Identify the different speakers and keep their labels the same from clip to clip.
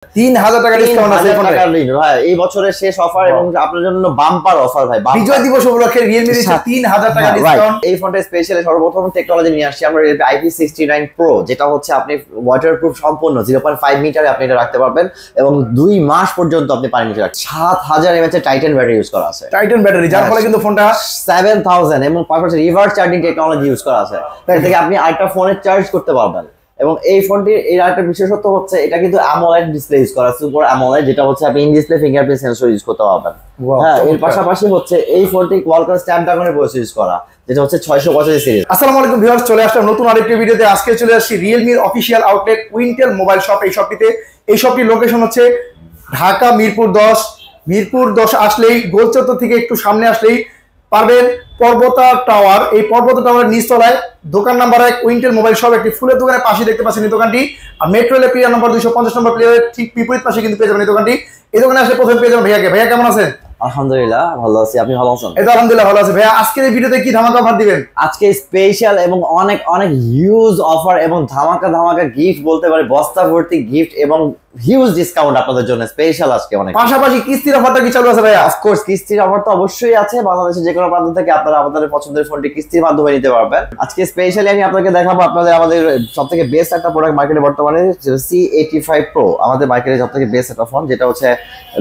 Speaker 1: 3000 টাকা ডিসকাউন্ট আছে
Speaker 2: ভাই এই বছরের শেষ অফার এবং আপনার জন্য বাম্পার অফার ভাই।
Speaker 1: বিজয় দিবস উপলক্ষে Realme দিচ্ছে 3000 টাকা ডিসকাউন্ট।
Speaker 2: এই ফোনটা স্পেশালি সর্বপ্রথম টেকনোলজি নিয়ে আসছি আমরা IP69 Pro, যেটা হচ্ছে আপনি ওয়াটারপ্রুফ সম্পূর্ণ 0.5 মিটারে আপনি এটা রাখতে পারবেন এবং 2 মাস পর্যন্ত আপনি পানি নিতে রাখতে। 7000 mAh এর টাইটান ব্যাটারি ইউজ করা আছে।
Speaker 1: টাইটান ব্যাটারি যার ফলে কিন্তু ফোনটা
Speaker 2: 7000 এবং পাশাপাশি রিভার্স চার্জিং টেকনোলজি ইউজ করা আছে। এর থেকে আপনি আরেকটা ফোনে চার্জ করতে পারবেন। এবং এই ফোনটির এর আরেকটা বিশেষত্ব হচ্ছে এটা কিন্তু AMOLED ডিসপ্লে ইউজ করা, সুপার AMOLED, যেটা হচ্ছে আপনি in display fingerprint sensor use করতে পারবেন। হ্যাঁ, এর পাশাপাশি হচ্ছে এই ফোনটি কোয়ালকম স্ন্যাপড্রাগনের প্রসেসর ইউজ করা, যেটা হচ্ছে 685 সিরিজ।
Speaker 1: আসসালামু আলাইকুম ভিউয়ার্স, চলে আসলাম নতুন আরেকটি ভিডিওতে। আজকে চলে আসছি Realme এর official outlet Wintel mobile shop. এই শপটিতে এই শপটির লোকেশন হচ্ছে ঢাকা মিরপুর 10। মিরপুর 10 আসলেই গোলচত্বর থেকে একটু সামনে আসলেই পারবেন পর্বতা টাওয়ার। এই পর্বতা টাওয়ারের নিচতলায় দোকান নাম্বার 1 উইন্টেল মোবাইল শপ। একটি ফুলের দোকানের পাশে দেখতে পাচ্ছেন এই দোকানটি। আর মেট্রো রেলের প্লেয়ার নাম্বার 250 নম্বর প্লেয়ারের ঠিক বিপরীত পাশে কিন্তু পেয়ে যাবেন এই দোকানটি। এই দোকানে আসলে প্রথমে পেয়ে যাবেন ভাইয়াকে। ভাইয়া কেমন আছেন?
Speaker 2: আলহামদুলিল্লাহ ভালো আছি, আপনি ভালো আছেন?
Speaker 1: এই তো আলহামদুলিল্লাহ ভালো আছি। ভাইয়া আজকের এই ভিডিওতে কি ধামাকা অফার দিবেন?
Speaker 2: আজকে স্পেশাল এবং অনেক অনেক হিউজ অফার এবং ধামাকা ধামাকা গিফট বলতে পারি, বস্তা ভর্তি গিফট এবং হিউজ ডিসকাউন্ট আপনাদের জন্য স্পেশাল আজকে অনেক।
Speaker 1: পাশাপাশি কিস্তির অফারটা কি চালু আছে ভাইয়া?
Speaker 2: অফ কোর্স কিস্তির অফার তো অবশ্যই আছে। বাংলাদেশের যে কোনো প্রান্ত থেকে আপনারা আপনাদের পছন্দের ফোনটি কিস্তির মাধ্যমে নিতে পারবেন। আজকে স্পেশালি আমি আপনাকে দেখাবো আমাদের সবথেকে বেস্ট একটা প্রোডাক্ট মার্কেটে বর্তমানে C85 Pro, আমাদের মার্কেটে সবথেকে বেস্ট একটা ফোন, যেটা হচ্ছে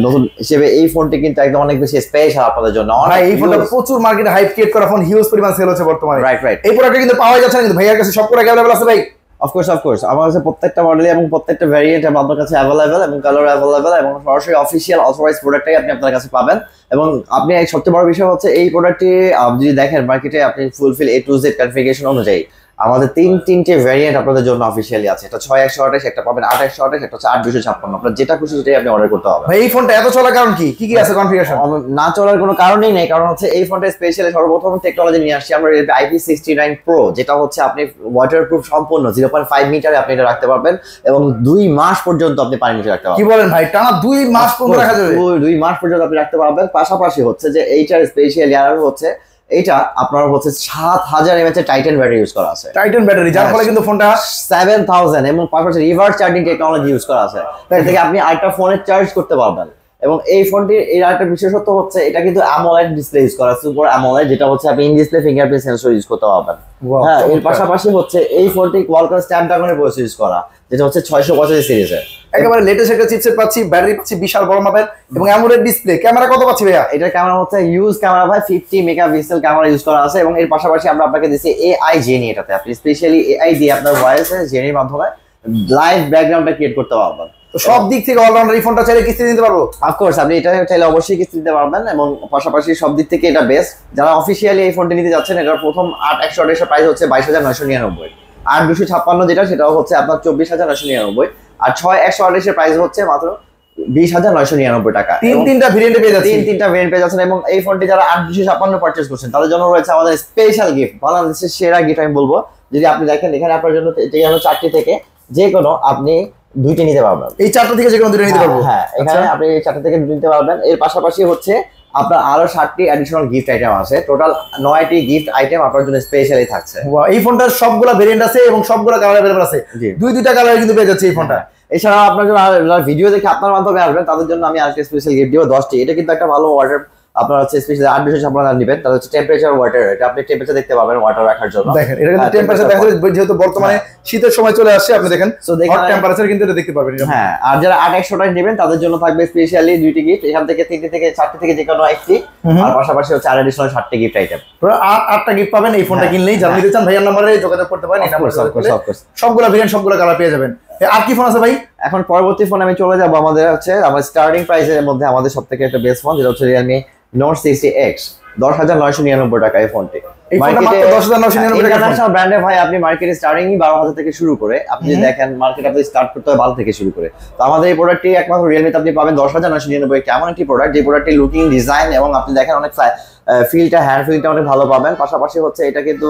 Speaker 2: নতুন হিসেবে এই ফোনটি কিন্তু একদম অনেক বেশি স্পেশাল আপনাদের জন্য।
Speaker 1: ভাই এই ফোনটা প্রচুর মার্কেটে হাইপ ক্রিয়েট করা ফোন, হিউজ পরিমাণ সেল হচ্ছে বর্তমানে।
Speaker 2: রাইট।
Speaker 1: এই প্রোডাক্টটা কিন্তু পাওয়া যাচ্ছে না, কিন্তু ভাইয়ার কাছে সব প্রোডাক্ট अवेलेबल আছে ভাই।
Speaker 2: অফকোর্স আমার কাছে প্রত্যেকটা মডেল এবং প্রত্যেকটা ভ্যারিয়েন্ট আপনার কাছে অ্যাভেলেবেল এবং কালার অ্যাভেলেবেল এবং সরাসরি অফিসিয়াল অথরাইজ প্রোডাক্টটাই আপনি আপনার কাছে পাবেন। এবং আপনি সবচেয়ে বড় বিষয় হচ্ছে এই প্রোডাক্টটি যদি দেখেন মার্কেটে আপনি fulfil A to Z configuration অনুযায়ী আমাদের তিনটে ভ্যারিয়েন্ট আপনাদের জন্য অফিসিয়ালি আছে। এটা 6128, একটা পাবেন 828, একটা হচ্ছে 8256। আপনার যেটা খুশি সেটাই আপনি অর্ডার করতে হবে।
Speaker 1: ভাই এই ফোনটা এত চলার কারণ কি কি আছে কনফিগারেশন?
Speaker 2: না চলার কোনো কারণই নেই, কারণ হচ্ছে এই ফোনটা স্পেশালি সর্বপ্রথম টেকনোলজি নিয়ে আসছি আমরা IP69 Pro, যেটা হচ্ছে আপনি ওয়াটারপ্রুফ সম্পূর্ণ 0.5 মিটারে আপনি এটা রাখতে পারবেন এবং 2 মাস পর্যন্ত আপনি পানি নিতে রাখতে পারবেন।
Speaker 1: কি বলেন ভাই, টানা 2 মাস পর্যন্ত রাখা যাবে?
Speaker 2: 2 মাস পর্যন্ত আপনি রাখতে পারবেন। পাশাপাশি হচ্ছে যে এইটার স্পেশালি আর হচ্ছে এটা আপনার হচ্ছে 7000 mAh এর টাইটান ব্যাটারি ইউজ করা আছে।
Speaker 1: টাইটান ব্যাটারি যার ফলে কিন্তু ফোনটা
Speaker 2: 7000 এবং পাশাপাশি রিভার্স চার্জিং টেকনোলজি ইউজ করা আছে। এর থেকে আপনি আরেকটা ফোনে চার্জ করতে পারবেন। এবং এই ফোনটির এর আরেকটা বিশেষত্ব হচ্ছে এটা কিন্তু AMOLED ডিসপ্লে ইউজ করা, সুপার AMOLED, যেটা হচ্ছে আপনি in display fingerprint sensor use করতে পারবেন। হ্যাঁ, এর পাশাপাশি হচ্ছে এই ফোনটি কোয়ালকম স্ন্যাপড্রাগনের প্রসেসর ইউজ করা, যেটা হচ্ছে 685 সিরিজের।
Speaker 1: একেবারে লেটেস্ট একটা চিপসেট পাচ্ছি, ব্যাটারি পাচ্ছি বিশাল বড় মাপের এবং AMOLED ডিসপ্লে। ক্যামেরা কত পাচ্ছি ভাইয়া?
Speaker 2: এটার ক্যামেরা হচ্ছে ইউজ ক্যামেরা ভাই 50 মেগাপিক্সেল ক্যামেরা ইউজ করা আছে। এবং এর পাশাপাশি আমরা আপনাকে দিচ্ছি AI জেনি। এটাতে আপনি স্পেশালি AI দিয়ে আপনার ভয়েসে জেনির মাধ্যমে লাইভ ব্যাকগ্রাউন্ডটা ক্রিয়েট করতে পারবেন।
Speaker 1: তো সব দিক থেকে অলরাউন্ডার এই ফোনটা চাইলে কিস্তি নিতে পারবো?
Speaker 2: অফকোর্স আপনি এটা চাইলে অবশ্যই কিস্তি দিতে পারবেন এবং পাশাপাশি সব দিক থেকে এটা বেস্ট। যারা অফিসিয়ালি এই ফোনটি নিতে যাচ্ছেন, এটার প্রথম 8128 এর প্রাইস হচ্ছে 22999, 8256 যেটা সেটাও হচ্ছে আপনার 24999, আর 6128 এর প্রাইস হচ্ছে মাত্র 20999 টাকা।
Speaker 1: তিনটা ভেরিয়েন্টে পেয়ে যাচ্ছেন।
Speaker 2: তিনটা ভেরিয়েন্ট পেয়ে যাচ্ছেন। এবং এই ফোনটি যারা 8256 পারচেজ করছেন তাদের জন্য রয়েছে আমাদের স্পেশাল গিফট, বাংলাদেশের সেরা গিফট আমি বলবো। যদি আপনি দেখেন এখানে আপনার জন্য চারটি থেকে যে কোনো আপনি 2টি নিতে পারবেন।
Speaker 1: এই 4টা থেকে যে কোনো 2টা নিতে পারবো?
Speaker 2: হ্যাঁ, এখানে আপনি এই 4টা থেকে 2 নিতে পারবেন। এর পাশাপাশি হচ্ছে আপনার আরো 7টি অ্যাডিশনাল গিফট আইটেম আছে। টোটাল 9টি গিফট আইটেম আপনার জন্য স্পেশালি থাকছে।
Speaker 1: এই ফোনটার সবগুলা ভেরিয়েন্ট আছে এবং সবগুলা কালার अवेलेबल আছে। দুইটা কালারে কিন্তু পেয়ে যাচ্ছে এই ফোনটা।
Speaker 2: এছাড়া আপনার জন্য ভিডিও দেখে আপনার মাধ্যমে আসবেন তাদের জন্য আমি আজকে স্পেশাল গিফট দিব 10টি। এটা কিন্তু একটা ভালো ওয়াটার আপনার হচ্ছে স্পেশালি 8256 নেবেন, তাহলে হচ্ছে টেম্পারেচার ওয়াটার। এটা আপনি টেম্পারেচার দেখতে পাবেন ওয়াটার রাখার জন্য।
Speaker 1: দেখেন এটা কিন্তু টেম্পারেচার দেখা যাচ্ছে, যেহেতু বর্তমানে শীতের সময় চলে আসছে আপনি দেখেন হট টেম্পারেচার কিন্তু এটা দেখতে পাবেন।
Speaker 2: হ্যাঁ, আর যারা 8128 নেবেন তাদের জন্য থাকবে স্পেশালি 2টি গিফট। এখান থেকে 3টি থেকে 4টি থেকে যে কোনো একটি, আর পাশাপাশি হচ্ছে অ্যাডিশনাল 7টি গিফট আইটেম।
Speaker 1: পুরো 8টা গিফট পাবেন এই ফোনটা কিনলেই। যারা নিতে চান ভাইয়ার নম্বরে যোগাযোগ করতে পারেন। এই নম্বরে সবগুলা ভেরিয়েন্ট সবগুলা কালার পেয়ে যাবেন। আর কি ফোন আছে ভাই?
Speaker 2: এখন পরবর্তী ফোন আমি চলে যাব আমাদের হচ্ছে আমার স্টার্টিং প্রাইসের মধ্যে আমাদের সবথেকে একটা বেস্ট ফোন, যেটা হচ্ছে Realme Note 60X, 10999 টাকা এই ফোনটি।
Speaker 1: এই ফোনটা মাত্র 10999 টাকা।
Speaker 2: ইন্টারন্যাশনাল ব্র্যান্ডে ভাই আপনি মার্কেটে স্টার্টিংই 12000 থেকে শুরু করে, আপনি যদি দেখেন মার্কেট আপনি স্টার্ট করতে হয় 12 থেকে শুরু করে। তো আমাদের এই প্রোডাক্টটি একমাত্র Realme তে আপনি পাবেন 10999, কেমন একটি প্রোডাক্ট, যে প্রোডাক্টটি লুকিং ডিজাইন এবং আপনি দেখেন অনেক ফিলটা হ্যান্ড ফিলটা অনেক ভালো পাবেন। পাশাপাশি হচ্ছে এটা কিন্তু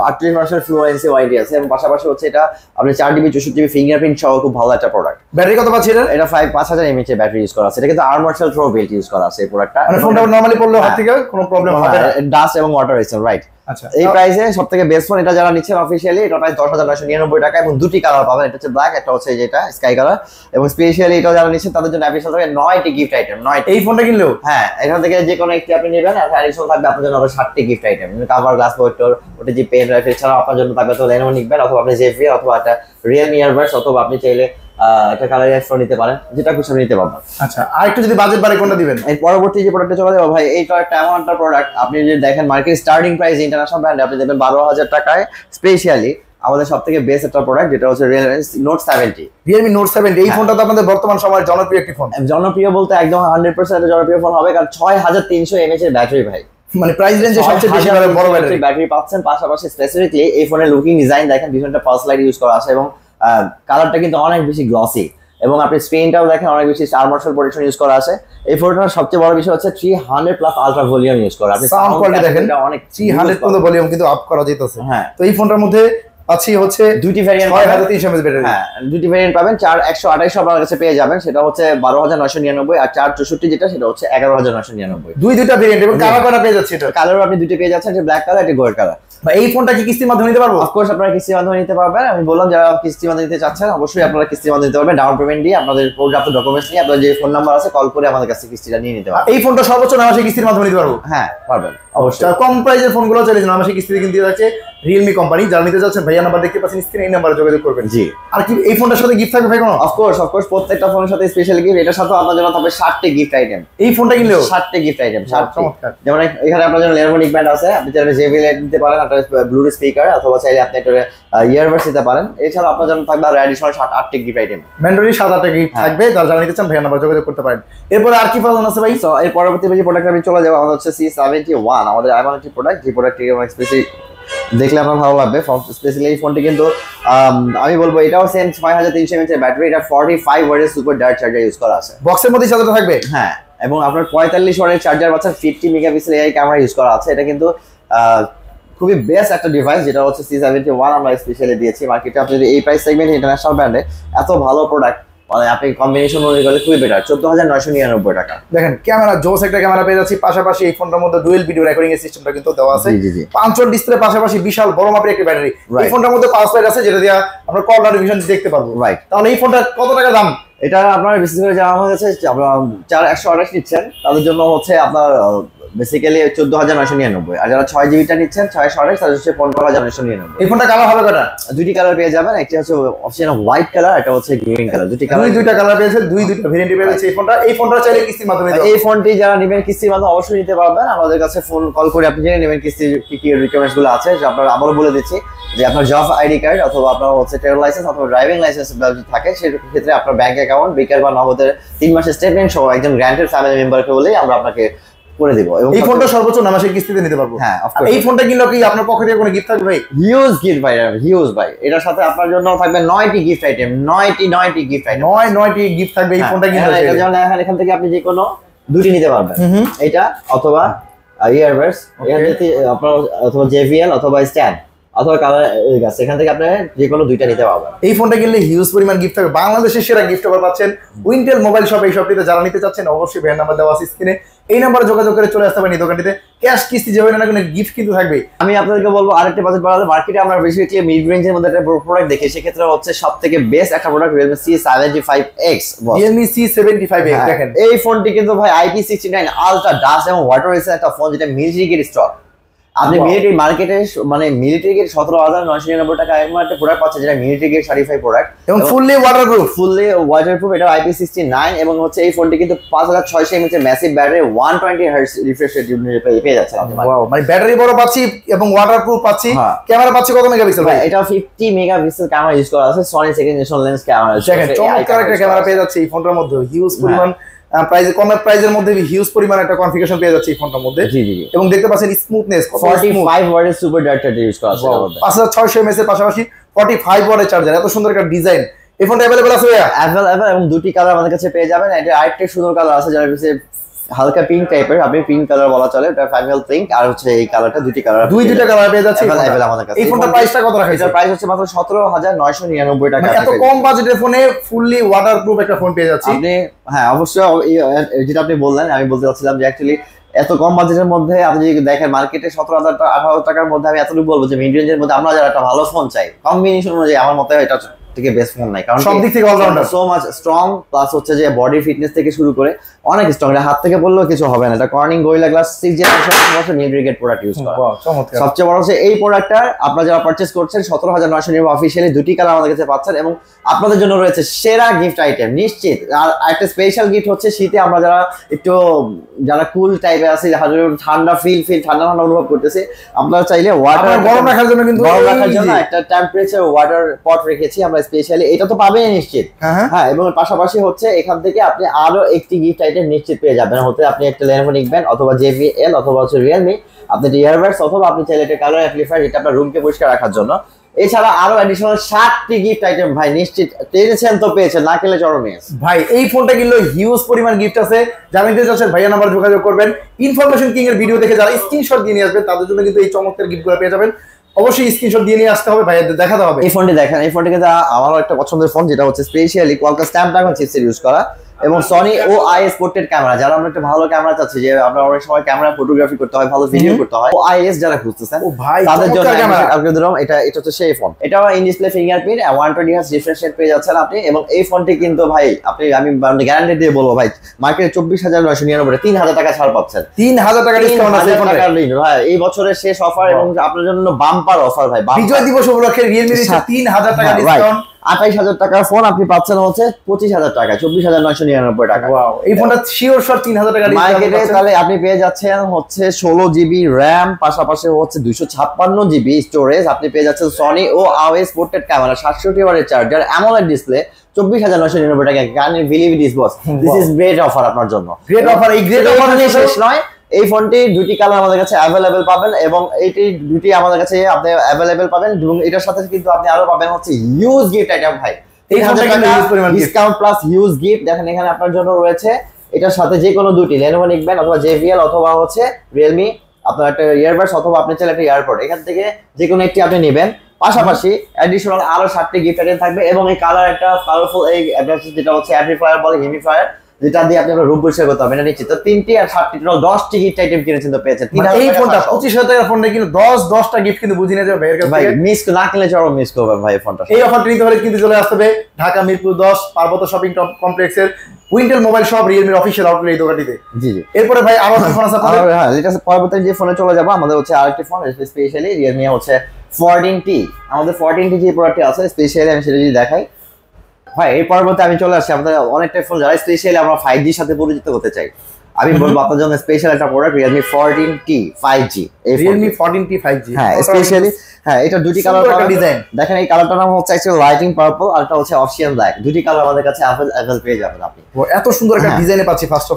Speaker 2: 38 ফ্লুয়েন্সি ওয়ারেন্টি আছে এবং পাশাপাশি হচ্ছে এটা আপনি 4GB 64GB ফিঙ্গারপ্রিন্ট সহ খুব ভালো একটা প্রোডাক্ট।
Speaker 1: ব্যাটারি কত পাচ্ছেন?
Speaker 2: এটা 5000 mAh এর ব্যাটারি ইউজ করা আছে। এটা কিন্তু armour cell throw belt use করা আছে এই প্রোডাক্টটা।
Speaker 1: মানে ফোনটা নরমালি পড়লে হাত থেকে কোনো প্রবলেম হবে না,
Speaker 2: ডাস্ট এবং ওয়াটার রেজিস্ট্যান্ট, রাইট।
Speaker 1: আচ্ছা
Speaker 2: এই প্রাইসে সবথেকে বেস্ট ফোন এটা যারা নিচ্ছেন অফিশিয়ালি এটা প্রাইস 10,999 টাকা এবং দুটি কালার পাবেন, এটা হচ্ছে ব্ল্যাক, একটা হচ্ছে যেটা স্কাই কালার। এবং স্পেশালি এটা যারা নিচ্ছেন তাদের জন্য অ্যাডিশনাল থাকবে 9টি গিফট আইটেম। 9টি
Speaker 1: এই ফোনটা কিনলেও
Speaker 2: হ্যাঁ এখান থেকে যে কোনো একটি আপনি নেবেন আর অ্যাডিশনাল থাকবে আপনার জন্য আরো 7টি gift item, cover, glass protector, OTG pen drive, এছাড়াও আপনার জন্য থাকবে তো Lenovo নিবেন অথবা আপনি JBL অথবা একটা Realme Earbuds অথবা আপনি চাইলে একটা কালার ফোন নিতে পারেন, যেটা খুশি নিতে পারবেন।
Speaker 1: আচ্ছা আর একটু যদি বাজেট বাড়ে কোনটা দিবেন?
Speaker 2: এর পরবর্তী যে প্রোডাক্টে চলে যাবো ভাই, এইটা একটা এমন একটা প্রোডাক্ট আপনি যদি দেখেন মার্কেট স্টার্টিং প্রাইস ইন্টারন্যাশনাল ব্র্যান্ডে আপনি দেবেন 12,000 টাকায়। স্পেশালি আমাদের সবথেকে বেস্ট একটা প্রোডাক্ট যেটা হচ্ছে Realme Note 70।
Speaker 1: Realme Note 70 এই ফোনটা তো আপনাদের বর্তমান সময়ের জনপ্রিয় একটি ফোন।
Speaker 2: জনপ্রিয় বলতে একদম 100% একটা জনপ্রিয় ফোন হবে, কারণ 6300 mAh এর ব্যাটারি ভাই,
Speaker 1: মানে প্রাইস রেঞ্জে সবচেয়ে বেশি বড়
Speaker 2: ব্যাটারি পাচ্ছেন। পাশাপাশি স্পেসিফিকলি এই ফোনের লুকিং ডিজাইন দেখেন, পিছনটা পালস লাইট ইউজ করা আছে এবং কালারটা কিন্তু অনেক বেশি গ্লসি এবং আপনি স্ক্রিনটাও দেখেন অনেক বেশি আর্মার্শাল প্রোটেকশন ইউজ করা আছে। এই ফোনটার সবচেয়ে বড় বিষয় হচ্ছে 300 প্লাস আলট্রা ভলিউম ইউজ করা। আপনি
Speaker 1: সাউন্ড কোয়ালিটি দেখেন
Speaker 2: অনেক
Speaker 1: 300 পর্যন্ত ভলিউম কিন্তু আপ করা যেতেছে।
Speaker 2: হ্যাঁ
Speaker 1: তো এই ফোনটার মধ্যে আছে হচ্ছে
Speaker 2: দুটি ভ্যারিয়েন্ট
Speaker 1: 6300 mAh ব্যাটারি।
Speaker 2: হ্যাঁ দুটি ভ্যারিয়েন্ট পাবেন, 128 আপনার কাছে পেয়ে যাবেন, সেটা হচ্ছে 12,999 আর 464 যেটা সেটা হচ্ছে 11,999।
Speaker 1: দুইটা ভেরিয়েন্ট এবং কালার করা পেয়ে যাচ্ছে। এটা
Speaker 2: কালারও আপনি দুটি পেয়ে যাচ্ছেন, একটা ব্ল্যাক কালার একটা গোল্ড কালার।
Speaker 1: বা এই ফোনটা কি কিস্তির মাধ্যমে নিতে পারবো?
Speaker 2: অফকোর্স আপনারা কিস্তির মাধ্যমে নিতে পারবেন। আমি বললাম যারা কিস্তির মাধ্যমে নিতে চাচ্ছেন অবশ্যই আপনারা কিস্তির মাধ্যমে নিতে পারবেন, ডাউন পেমেন্ট দিয়ে আপনাদের পর্যাপ্ত ডকুমেন্টস নিয়ে আপনাদের যে ফোন নাম্বার আছে কল করে আমাদের কাছে কিস্তিটা নিয়ে নিতে পারবেন।
Speaker 1: এই ফোনটা সর্বোচ্চ 9 মাসে কিস্তির মাধ্যমে নিতে পারবো?
Speaker 2: হ্যাঁ পারবেন অবশ্যই।
Speaker 1: আর কম প্রাইসের ফোনগুলো চাইলে 9 মাসে কিস্তিতে কিনতে যাচ্ছে Realme কোম্পানি। যারা নিতে যাচ্ছেন ভাইয়া নাম্বার দেখতে পাচ্ছেন স্ক্রিনে, এই নাম্বারে যোগাযোগ করবেন।
Speaker 2: জি
Speaker 1: আর কি এই ফোনটার সাথে গিফট থাকবে ভাই কোনো?
Speaker 2: অফকোর্স প্রত্যেকটা ফোনের সাথে স্পেশাল গিফট, এটার সাথে আপনার জন্য থাকবে 7টি গিফট আইটেম।
Speaker 1: এই ফোনটা কিনলেও
Speaker 2: 7টি গিফট আইটেম।
Speaker 1: চমৎকার।
Speaker 2: যেমন এখানে আপনার জন্য Lenovo ব্যান্ড আছে, আপনি চাইলে JBL নিতে পারেন, একটা ব্লুটুথ স্পিকার অথবা চাইলে আপনি একটা ইয়ারবাডস নিতে পারেন। এছাড়া আপনার জন্য থাকবে আর অ্যাডিশনাল 8টি গিফট আইটেম।
Speaker 1: ম্যান্ডারি 7-8টা গিফট থাকবে, যারা নিতে চান ভাইয়া নাম্বার যোগাযোগ করতে পারেন। এরপর আর কি পাওয়া আছে ভাই?
Speaker 2: সো এর পরবর্তী যে প্রোডাক্ট আমি চলে যাব আমাদের হচ্ছে C71, আমাদের এমন একটি প্রোডাক্ট যে প্রোডাক্টটি আমার স্পেশালি দেখলে আপনার ভালো লাগবে। স্পেশালি এই ফোনটি কিন্তু আমি বলবো এটাও সেম 6300 mAh এর ব্যাটারি, এটা 45 ওয়াটের সুপার ডার্ট চার্জার ইউজ করা আছে।
Speaker 1: বক্সের মধ্যে চার্জার থাকবে?
Speaker 2: হ্যাঁ এবং আপনার 45 ওয়াটের চার্জার পাচ্ছেন, 50 মেগাপিক্সেল এআই ক্যামেরা ইউজ করা আছে। এটা কিন্তু খুবই বেস্ট একটা ডিভাইস যেটা হচ্ছে C71 আমরা স্পেশালি দিয়েছি মার্কেটে। আপনি যদি এই প্রাইস সেগমেন্ট ইন্টারন্যাশনাল ব্র্যান্ডে এত ভালো প্রোডাক্ট মানে আপনি কম্বিনেশন অনুযায়ী করলে খুবই বেটার। 14,999 টাকা।
Speaker 1: দেখেন ক্যামেরা জোস একটা ক্যামেরা পেয়ে যাচ্ছি, পাশাপাশি এই ফোনটার মধ্যে ডুয়েল ভিডিও রেকর্ডিং এর সিস্টেমটা কিন্তু দেওয়া আছে। 5 ডিসপ্লে পাশাপাশি বিশাল বড় মাপের একটা ব্যাটারি। এই ফোনটার মধ্যে পাওয়ার সাপ্লাই আছে যেটা দিয়ে আমরা কল নোটিফিকেশন দেখতে পারবো। রাইট, তাহলে এই ফোনটা কত টাকা দাম?
Speaker 2: এটা আপনার বিশেষ করে যারা আমার কাছে আপনারা 128 নিচ্ছেন তাদের জন্য হচ্ছে আপনার বেসিক্যালি 14,999, আর যারা 6 জিবিটা নিচ্ছেন 628 তাদের হচ্ছে 15,999।
Speaker 1: এই ফোনটা কালার হবে কয়টা?
Speaker 2: দুটি কালার পেয়ে যাবেন, একটা হচ্ছে অপশন হোয়াইট কালার, একটা হচ্ছে গ্রিন কালার।
Speaker 1: দুইটা কালার পেয়েছে, দুইটা ভেরিয়েন্ট পেয়েছে। এই ফোনটা চাইলে কিস্তির মাধ্যমে
Speaker 2: এই ফোনটি যারা নেবেন কিস্তির মাধ্যমে অবশ্যই নিতে পারবেন। আমাদের কাছে ফোন কল করে আপনি জেনে নেবেন কিস্তির কি রিকোয়ারমেন্টস গুলো আছে। আপনারা আবারও বলে দিচ্ছি যে আপনার জব আইডি কার্ড অথবা আপনার হচ্ছে ট্রেড লাইসেন্স অথবা ড্রাইভিং লাইসেন্স যদি থাকে সেক্ষেত্রে আপনার ব্যাংক অ্যাকাউন্ট, বিকাশ বা নগদের 3 মাসের স্টেটমেন্ট সহ একজন গ্র্যান্টেড ফ্যামিলি মেম্বারকে বলেই আমরা আপনাকে করে দিব। এবং
Speaker 1: এই ফোনটা সর্বোচ্চ 9 মাসের কিস্তিতে নিতে পারবো।
Speaker 2: হ্যাঁ
Speaker 1: এই ফোনটা কিনলে কি আপনার পক্ষ থেকে কোনো গিফট থাকবে ভাই?
Speaker 2: হিউজ গিফট ভাই, হিউজ ভাই। এটার সাথে আপনার জন্য থাকবে 9টি গিফট আইটেম। 9টি গিফট আইটেম,
Speaker 1: 9টি গিফট থাকবে এই ফোনটা কিনলে।
Speaker 2: এটা যেমন এখান থেকে আপনি যে কোনো দুটি নিতে পারবেন, এটা অথবা ইয়ারবাডস, আপনার অথবা JBL অথবা স্ট্যান্ড অথবা কালার গাছ, এখান থেকে আপনি যে কোনো দুইটা নিতে পারবেন।
Speaker 1: এই ফোনটা কিনলে হিউজ পরিমাণ গিফট থাকবে। বাংলাদেশের সেরা গিফট অফার পাচ্ছেন উইন্টেল মোবাইল শপ। এই শপটিতে যারা নিতে চাচ্ছেন অবশ্যই ভাইয়ের নাম্বার দেওয়া আছে স্ক্রিনে, এই নাম্বারে যোগাযোগ করে চলে আসতে পারেন এই দোকানটিতে। ক্যাশ কিস্তি যাবে না, কোনো গিফট কিন্তু থাকবে।
Speaker 2: আমি আপনাদেরকে বলবো আরেকটা বাজেট বাড়ালে মার্কেটে আমরা বেসিক্যালি মিড রেঞ্জের মধ্যে একটা প্রোডাক্ট দেখি, সেক্ষেত্রে হচ্ছে সবথেকে বেস্ট একটা product Realme C75X।
Speaker 1: Realme C75X দেখেন
Speaker 2: এই ফোনটি কিন্তু ভাই IP69 আলট্রা ডাস্ট এবং ওয়াটার রেসিস্ট্যান্ট একটা ফোন, যেটা মিলিটারি গ্রেড স্টক। আপনি মিলিটারি মার্কেটে মানে মিলিটারি গ্রেড 17,999 টাকা এমন একটা প্রোডাক্ট পাচ্ছেন যেটা মিলিটারি গ্রেড সার্টিফাইড প্রোডাক্ট এবং ফুললি ওয়াটারপ্রুফ। এটা IP69 এবং হচ্ছে এই ফোনটি কিন্তু 5,600 mAh এর massive battery 120 hertz refresh rate পেয়ে যাচ্ছে।
Speaker 1: ওয়াও, মানে ব্যাটারি বড় পাচ্ছি এবং ওয়াটারপ্রুফ পাচ্ছি। ক্যামেরা পাচ্ছি কত মেগাপিক্সেল ভাই?
Speaker 2: এটা 50 মেগাপিক্সেল ক্যামেরা ইউজ করা আছে, Sony second generation lens camera.
Speaker 1: দেখেন চমৎকার একটা ক্যামেরা পেয়ে যাচ্ছে এই ফোনটার মধ্যে। হিউজ পরিমাণ কমের প্রাইজের মধ্যে হিউজ পরিমাণ একটা কনফিগারেশন পেয়ে যাচ্ছে এই ফোনটার মধ্যে। এবং দেখতে পাচ্ছেন স্মুথনেস
Speaker 2: 45 ওয়াটের সুপার ডার্ট চার্জার ইউজ করা আছে।
Speaker 1: 5600 mAh এর পাশাপাশি 45 ওয়াটের চার্জার। এত সুন্দর একটা ডিজাইন। এই ফোনটা अवेलेबल আছে ভাইয়া?
Speaker 2: अवेलेबल এবং দুটি কালার আমাদের কাছে পেয়ে যাবেন। এটা আরেকটা সুন্দর কালার আছে যার ভিতরে হালকা পিঙ্ক টাইপের, আপনি পিঙ্ক কালার বলা চলে, এটা ফাইনাল পিঙ্ক। আর হচ্ছে এই কালারটা দুটি কালার পেয়ে যাচ্ছে अवेलेबल আমাদের কাছে।
Speaker 1: এই ফোনটার প্রাইসটা কত রাখা হয়েছে?
Speaker 2: এটার প্রাইস হচ্ছে মাত্র 17,999 টাকা।
Speaker 1: এত কম বাজেটের ফোনে ফুললি ওয়াটারপ্রুফ একটা ফোন পেয়ে যাচ্ছি
Speaker 2: আপনি। হ্যাঁ অবশ্যই যেটা আপনি বললেন আমি বলতে চাচ্ছিলাম যে অ্যাকচুয়ালি এত কম বাজেটের মধ্যে আপনি যদি দেখেন মার্কেটে 17,000 টাকা 18,000 টাকার মধ্যে আমি এতটুকু বলবো যে মিড রেঞ্জের মধ্যে আমরা যারা একটা ভালো ফোন চাই কম্বিনেশন অনুযায়ী আমার মতে এটা থেকে বেস্ট ফোন নাই, কারণ
Speaker 1: সব দিক থেকে all rounder,
Speaker 2: so much strong, plus হচ্ছে যে বডি ফিটনেস থেকে শুরু করে অনেক স্ট্রং, এটা হাত থেকে পড়লেও কিছু হবে না। এটা Corning gorilla glass 6 generation new brigade product use করা। সবচেয়ে বড় হচ্ছে এই প্রোডাক্টটা আপনারা যারা পারচেজ করছেন 17,999 অফিশিয়ালি দুটি কালার আমাদের কাছে পাচ্ছেন, এবং আপনাদের জন্য রয়েছে সেরা গিফট আইটেম নিশ্চিত। আর একটা স্পেশাল গিফট হচ্ছে শীতে আমরা যারা কুল টাইপে আছি, ঠান্ডা ঠান্ডা অনুভব করতেছি, আপনারা চাইলে ওয়াটার
Speaker 1: গরম রাখার জন্য কিন্তু
Speaker 2: একটা টেম্পারেচার ওয়াটার পট রেখেছি আমরা স্পেশালি, এটা তো পাবেন নিশ্চিত। হ্যাঁ, এবং পাশাপাশি হচ্ছে এখান থেকে আপনি আরো একটি গিফট আইটেম নিশ্চিত পেয়ে যাবেন। হতে আপনি একটা Lenovo নিকবেন অথবা JBL অথবা হচ্ছে Realme, আপনি ইয়ারবাডস অথবা আপনি চাইলে একটা কালার অ্যাম্পলিফায়ার, যেটা আপনার রুমকে পরিষ্কার রাখার জন্য। এছাড়া আরো অ্যাডিশনাল 7টি গিফট আইটেম ভাই নিশ্চিত পেয়েছেন, তো পেয়েছেন, না কিনলে চরমে
Speaker 1: ভাই। এই ফোনটা কিনলে হিউজ পরিমাণ গিফট আছে, জানেন যে যাচ্ছেন ভাইয়া নাম্বার যোগাযোগ করবেন। ইনফরমেশন কিং এর ভিডিও দেখে যারা স্ক্রিনশট দিয়ে নিয়ে আসবেন তাদের জন্য কিন্তু এই চমৎকার গিফটগুলো পেয়ে যাবেন। অবশ্যই স্ক্রিনশট দিয়ে নিয়ে আসতে হবে, ভাইয়াদের দেখাতে হবে।
Speaker 2: এই ফোনটি দেখেন, এই ফোনটি কিন্তু আমারও একটা পছন্দের ফোন, যেটা হচ্ছে specially Qualcomm Snapdragon chipset use করা এবং সনি OIS পোর্ট্রেট ক্যামেরা। যারা আমরা একটা ভালো ক্যামেরা চাচ্ছি, যে আপনারা অনেক সময় ক্যামেরা ফটোগ্রাফি করতে হয়, ভালো ভিডিও করতে হয়, OIS যারা খুঁজতেছেন তাদের জন্য এটা হচ্ছে সেই ফোন। এটাও in display fingerprint 120 hertz refresh rate পেয়ে যাচ্ছেন আপনি। এবং এই ফোনটি কিন্তু ভাই আমি গ্যারান্টি দিয়ে বলবো ভাই, মার্কেটে 24,999 3,000 টাকা ছাড় পাচ্ছেন,
Speaker 1: 3,000 টাকা ডিসকাউন্ট আছে
Speaker 2: ভাই। এই বছরের শেষ অফার এবং আপনার জন্য বাম্পার অফার ভাই।
Speaker 1: বিজয় দিবস উপলক্ষে Realme দিচ্ছে 3,000 টাকা ডিসকাউন্ট।
Speaker 2: 28,000 টাকার ফোন আপনি পাচ্ছেন হচ্ছে 25,000 টাকা, 24,999 টাকা।
Speaker 1: এই ফোনটা শিওর শট 3,000 টাকা
Speaker 2: মার্কেটে তাহলে আপনি পেয়ে যাচ্ছেন হচ্ছে 16 GB RAM, পাশাপাশি হচ্ছে 256 GB স্টোরেজ, আপনি পেয়ে যাচ্ছেন সনি OIS পোর্ট্রেট ক্যামেরা, 67 ওয়াটের চার্জার, অ্যামোলেড ডিসপ্লে, 24,999 টাকা। Can you believe this boss? This is great offer আপনার জন্য, গ্রেট অফার। এই গ্রেট অফার শেষ নয়, এই ফোনটি দুটি কালার আমাদের কাছে অ্যাভেলেবেল পাবেন, এবং এইটি দুটি আমাদের কাছে আপনি অ্যাভেলেবেল পাবেন, এবং এটার সাথে কিন্তু আপনি আরো পাবেন হচ্ছে হিউজ গিফট আইটেম ভাই। এই ডিসকাউন্ট প্লাস হিউজ গিফট দেখেন এখানে আপনার জন্য রয়েছে। এটার সাথে যে কোনো দুটি Lenovo নিকবেন অথবা JBL অথবা হচ্ছে Realme, আপনার একটা ইয়ারবাডস অথবা আপনি চাইলে একটা ইয়ারপড, এখান থেকে যে কোনো একটি আপনি নেবেন। পাশাপাশি অ্যাডিশনাল আরো 7টি গিফট আইটেম থাকবে, এবং এই কালার একটা পাওয়ারফুল এই যেটা হচ্ছে অ্যাম্পলিফায়ার বলে, হিউমিফায়ার, যেটা দিয়ে আপনি আপনার রুম পরিষ্কার করতে হবে, এটা নিশ্চিত। তো 3টি আর 7টি টোটাল 10টি গিফট আইটেম কিনেছেন, তো পেয়েছেন।
Speaker 1: এই ফোনটা 25,000 টাকার ফোনটা কিন্তু 10টা গিফট কিন্তু বুঝিয়ে নিয়ে যাবে ভাইয়ের কাছে।
Speaker 2: ভাই মিস না কিনলে চরম মিস করবেন ভাই এই ফোনটা।
Speaker 1: এই অফারটি নিতে হলে কিন্তু চলে আসতে হবে ঢাকা মিরপুর 10 পার্বত্য শপিং কমপ্লেক্সের Wintel mobile shop Realme official outlet এই দোকানটিতে।
Speaker 2: জি জি।
Speaker 1: এরপরে ভাই আরো ফোন আছে আপনাদের?
Speaker 2: হ্যাঁ, এটা পরবর্তী যে ফোনে চলে যাব, আমাদের হচ্ছে আরেকটি ফোন স্পেশালি Realme হচ্ছে 14T। আমাদের 14T যে প্রোডাক্টটি আছে স্পেশালি আমি সেটা যদি দেখাই ভাই, এই পরবর্তী আমি চলে আসছি আমাদের অনেকটা ফোন যারা স্পেশালি আমরা 5G এর সাথে পরিচিত হতে চাই। আমি বলবো আপনার জন্য স্পেশাল একটা প্রোডাক্ট Realme 14T 5G। এই
Speaker 1: Realme 14T 5G,
Speaker 2: হ্যাঁ স্পেশালি, হ্যাঁ এটা দুটি কালার পাবেন। ডিজাইন দেখেন, এই কালারটার নাম হচ্ছে অ্যাকচুয়ালি লাইটিং পার্পল, আর এটা হচ্ছে অপশন ব্ল্যাক। দুটি কালার আমাদের কাছে অ্যাভেলেবল পেয়ে যাবেন আপনি।
Speaker 1: এত সুন্দর একটা ডিজাইনে পাচ্ছি। ফার্স্ট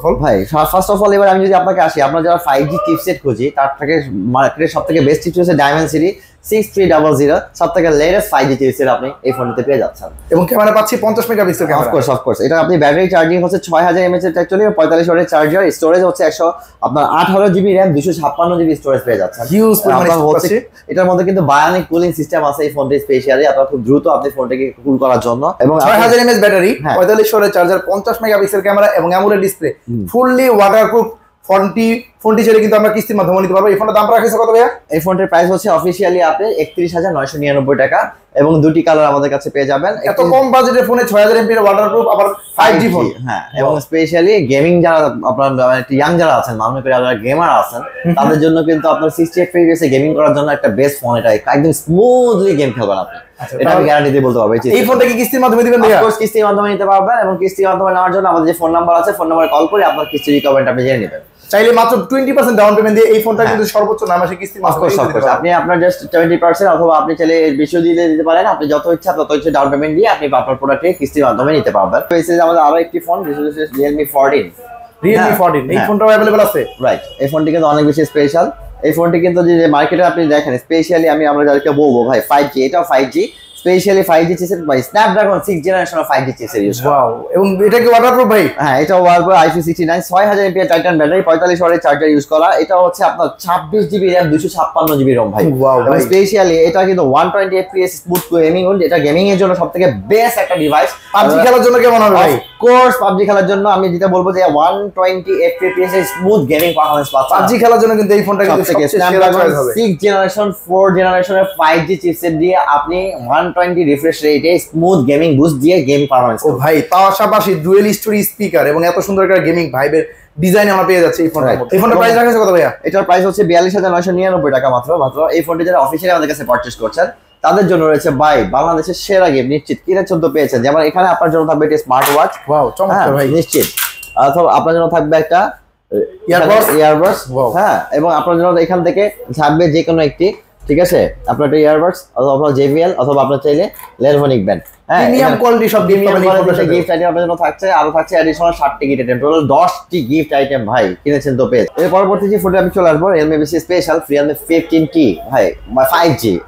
Speaker 1: অফ অল এবার আমি যদি আপনাকে আসি, আমরা যারা 5G চিপসেট খুঁজি, তার থেকে মার্কেটের সবথেকে বেস্ট চিপসেট হচ্ছে Dimensity 6300, সবথেকে লেটেস্ট 5G চিপসেট আপনি এই ফোনটিতে পেয়ে যাচ্ছেন। এবং ক্যামেরা পাচ্ছি 50 মেগাপিক্সেল ক্যামেরা।
Speaker 2: অফকোর্স এটা আপনি ব্যাটারি চার্জিং হচ্ছে 6000 mAh এর অ্যাকচুয়ালি 45 ওয়াটের চার্জার, স্টোরেজ হচ্ছে 100 আপনার 18 GB RAM 256 GB স্টোরেজ পেয়ে যাচ্ছেন।
Speaker 1: হিউজ পরিমাণে
Speaker 2: হচ্ছে। এটার মধ্যে কিন্তু বায়োনিক কুলিং সিস্টেম আছে এই ফোনটি স্পেশালি, আপনারা খুব দ্রুত আপনি ফোনটাকে কুল করার জন্য। এবং
Speaker 1: 6000 mAh ব্যাটারি, 45 ওয়াটের চার্জার, 50 মেগাপিক্সেল ক্যামেরা এবং অ্যামোলেড ডিসপ্লে, ফুললি ওয়াটারপ্রুফ ফোনটি ছেড়ে কিন্তু আমরা কিস্তির মাধ্যমে নিতে পারবো। এই ফোনটার দাম রাখছে কত ভাইয়া?
Speaker 2: এই ফোনটির প্রাইস হচ্ছে অফিশিয়ালি আপনি 31,999 টাকা, এবং দুটি কালার আমাদের কাছে পেয়ে যাবেন।
Speaker 1: এত কম বাজেটের ফোনে 6000 mAh ওয়াটারপ্রুফ, আবার 5G ফোন।
Speaker 2: হ্যাঁ, এবং স্পেশালি গেমিং যারা আপনার ইয়াং যারা আছেন, মনে করি যারা গেমার আছেন, তাদের জন্য কিন্তু আপনার 68 FPS এ গেমিং করার জন্য একটা বেস্ট ফোন। এটা একদম স্মুথলি গেম খেলবেন আপনি, এটা আমি গ্যারান্টি দিয়ে বলতে পারবো।
Speaker 1: এই ফোনটা কি কিস্তির মাধ্যমে দিবেন ভাইয়া?
Speaker 2: অফকোর্স কিস্তির মাধ্যমে নিতে পারবেন, এবং কিস্তির মাধ্যমে নেওয়ার জন্য আমাদের যে ফোন নাম্বার আছে, ফোন নাম্বারে কল করে আপনার কিস্তি রিকভারিটা আপনি জেনে নেবেন।
Speaker 1: চাইলে মাত্র 20% ডাউন পেমেন্ট দিয়ে এই ফোনটা কিন্তু সর্বোচ্চ না মাসে কিস্তি
Speaker 2: আপনি আপনার জাস্ট 20%, অথবা আপনি চাইলে বেশি দিতে পারেন, আপনি যত ইচ্ছা তত ইচ্ছা ডাউন পেমেন্ট দিয়ে আপনি আপনার প্রোডাক্টে কিস্তির মাধ্যমে নিতে পারবেন। তো এই আমাদের আরো একটি ফোন Realme 14।
Speaker 1: এই ফোনটাও अवेलेबल আছে।
Speaker 2: রাইট, এই ফোনটি কিন্তু অনেক বেশি স্পেশাল। এই ফোনটি কিন্তু যে মার্কেটে আপনি দেখেন স্পেশালি আমরা যাদেরকে বলবো ভাই 5G, এটাও 5G specially 5G chipset by Snapdragon 6 generation 5G chipset use করা।
Speaker 1: ওয়াও, এবং এটা কি ওয়াটারপ্রুফ ভাই?
Speaker 2: হ্যাঁ, এটা waterproof IP69 6000 mAh Titan battery, 45 ওয়াটের চার্জার ইউজ করা। এটা হচ্ছে আপনার 26 GB RAM 256 GB ROM ভাই।
Speaker 1: ওয়াও ভাই,
Speaker 2: স্পেশালি এটা কিন্তু 120 FPS স্মুথ গেমিং মোড, এটা গেমিং এর জন্য সবথেকে বেস্ট একটা ডিভাইস।
Speaker 1: PUBG খেলার জন্য কেমন হবে ভাই?
Speaker 2: কোর্স PUBG খেলার জন্য আমি যেটা বলবো যে 120 fps এর স্মুথ গেমিং পারফরম্যান্স পাচ্ছেন।
Speaker 1: PUBG খেলার জন্য কিন্তু এই ফোনটা কিন্তু সবচেয়ে সেরা চয়েস হবে।
Speaker 2: 6 জেনারেশন 4 জেনারেশনের 5G চিপসেট দিয়ে আপনি 120 রিফ্রেশ রেটে স্মুথ গেমিং বুস্ট দিয়ে গেম পারফরম্যান্স।
Speaker 1: ও ভাই, পাশাপাশি ডুয়েল স্টোরি স্পিকার এবং এত সুন্দর একটা গেমিং ভাইবের ডিজাইন আমরা পেয়ে যাচ্ছি এই ফোনটার মধ্যে। এই ফোনটার প্রাইস রাখা আছে কত ভাইয়া?
Speaker 2: এটার প্রাইস হচ্ছে 42999 টাকা মাত্র। এই ফোনটি যারা অফিসিয়ালি আমাদের কাছে পারচেজ করছেন তাদের জন্য রয়েছে ভাই বাংলাদেশের সেরা গেম নিশ্চিত কিনে 14 পেয়েছেন। যেমন এখানে আপনার জন্য থাকবে একটা স্মার্ট ওয়াচ,
Speaker 1: ওয়াও চমৎকার ভাই,
Speaker 2: নিশ্চিত। অথবা আপনার জন্য থাকবে একটা ইয়ারবাডস, হ্যাঁ, এবং আপনার জন্য এখান থেকে থাকবে যে কোনো একটি, ঠিক আছে, আপনার একটা ইয়ারবাডস অথবা আপনার JBL অথবা আপনার চাইলে Lenovo নেকব্যান্ড,
Speaker 1: প্রিমিয়াম কোয়ালিটি সব
Speaker 2: গিফট আইটেম আপনার জন্য থাকছে। আরো থাকছে অ্যাডিশনাল 60টি গিফট আইটেম, টোটাল 10টি গিফট আইটেম ভাই কিনেছেন তো পেজ। এর পরবর্তী যে ফোনটা আমি চলে আসবো Realme BC special Realme 15T ভাই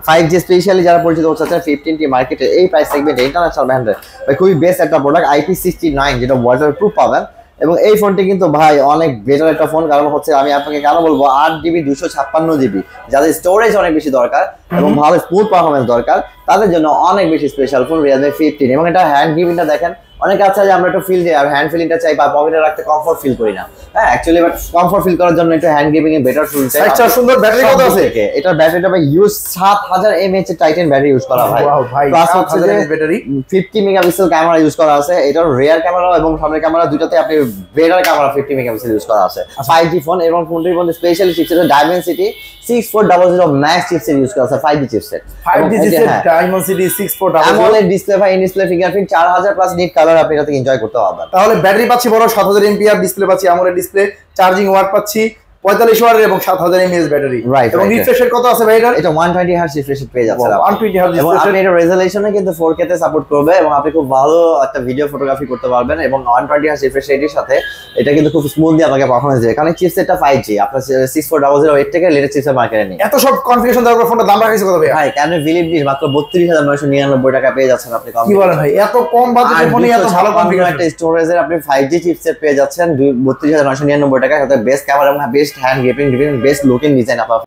Speaker 2: 5G স্পেশালি যারা পরিচিত হচ্ছে 15T মার্কেটে এই প্রাইস সেগমেন্টে ইন্টারন্যাশনাল ব্র্যান্ডের ভাই খুবই বেস্ট একটা প্রোডাক্ট, IP69 যেটা ওয়াটারপ্রুফ পাবেন। এবং এই ফোনটি কিন্তু ভাই অনেক বেটার একটা ফোন, কারণ হচ্ছে আমি আপনাকে কেন বলবো 8GB 256GB যাদের স্টোরেজ অনেক বেশি দরকার এবং ভালো স্মুথ পারফরমেন্স দরকার তাদের জন্য অনেক বেশি স্পেশাল ফোন Realme 15। এবং এটা হ্যান্ড গ্রিপিংটা দেখেন, অনেকে আছে যে আমরা একটু ফিল দিই আর হ্যান্ড ফিলিংটা চাই বা পকেটে রাখতে কমফর্ট ফিল করি না। হ্যাঁ, অ্যাকচুয়ালি বাট কমফর্ট ফিল করার জন্য একটু হ্যান্ড গ্রিপিং এ বেটার ফিল চাই।
Speaker 1: আচ্ছা, সুন্দর ব্যাটারি কত আছে?
Speaker 2: এটার ব্যাটারিটা ভাই ইউজ 7000 mAh এর টাইটান ব্যাটারি ইউজ করা ভাই।
Speaker 1: ওয়াও ভাই,
Speaker 2: প্লাস হচ্ছে যে
Speaker 1: ব্যাটারি
Speaker 2: 50 মেগাপিক্সেল ক্যামেরা ইউজ করা আছে। এটার রিয়ার ক্যামেরা এবং সামনের ক্যামেরা দুটোতে আপনি বেটার ক্যামেরা 50 মেগাপিক্সেল ইউজ করা আছে। 5G ফোন এবং ফোনটির মধ্যে specially chipset Dimensity 6400 max chipset use করা আছে, 5G chipset.
Speaker 1: 5G chipset Dimensity 6400
Speaker 2: AMOLED display ভাই, in display fingerprint 4000 plus nit colour আপনি এটাতে এনজয় করতে পারবেন।
Speaker 1: তাহলে ব্যাটারি পাচ্ছি বড় 7000 mAh, ডিসপ্লে পাচ্ছি AMOLED ডিসপ্লে, চার্জিং ওয়াট পাচ্ছি 45 ওয়াটের এবং 7000 mAh ব্যাটারি। এবং রিফ্রেশ রেট কত আছে ভাই এটার?
Speaker 2: এটা 120 হার্জ রিফ্রেশ রেট পেয়ে যাচ্ছে
Speaker 1: 120 হার্জ
Speaker 2: এবং আপনি এটা রেজোলিউশনে কিন্তু 4K তে সাপোর্ট করবে এবং আপনি খুব ভালো একটা ভিডিও ফটোগ্রাফি করতে পারবেন। এবং 120 হার্জ রিফ্রেশ রেটের সাথে এটা কিন্তু খুব স্মুথলি আপনাকে পারফরম্যান্স দেবে, কারণ চিপসেটটা 5G আপনার 6400 থেকে লেটেস্ট চিপসেট মার্কেটে নেই।
Speaker 1: এত সব কনফিগারেশন দেওয়ার পর ফোনটার দাম রাখা আছে কত ভাই?
Speaker 2: ভাই কেন ভিলিপ ডিশ মাত্র 32999 টাকা পেয়ে যাচ্ছেন আপনি।
Speaker 1: কি বলেন ভাই, এত কম বাজেটের ফোনে এত ভালো কনফিগারেশন,
Speaker 2: একটা স্টোরেজের আপনি 5G চিপসেট পেয়ে যাচ্ছেন 32999 টাকা, সাথে বেস্ট ক্যামেরা এবং best hand gripping best looking design আপনার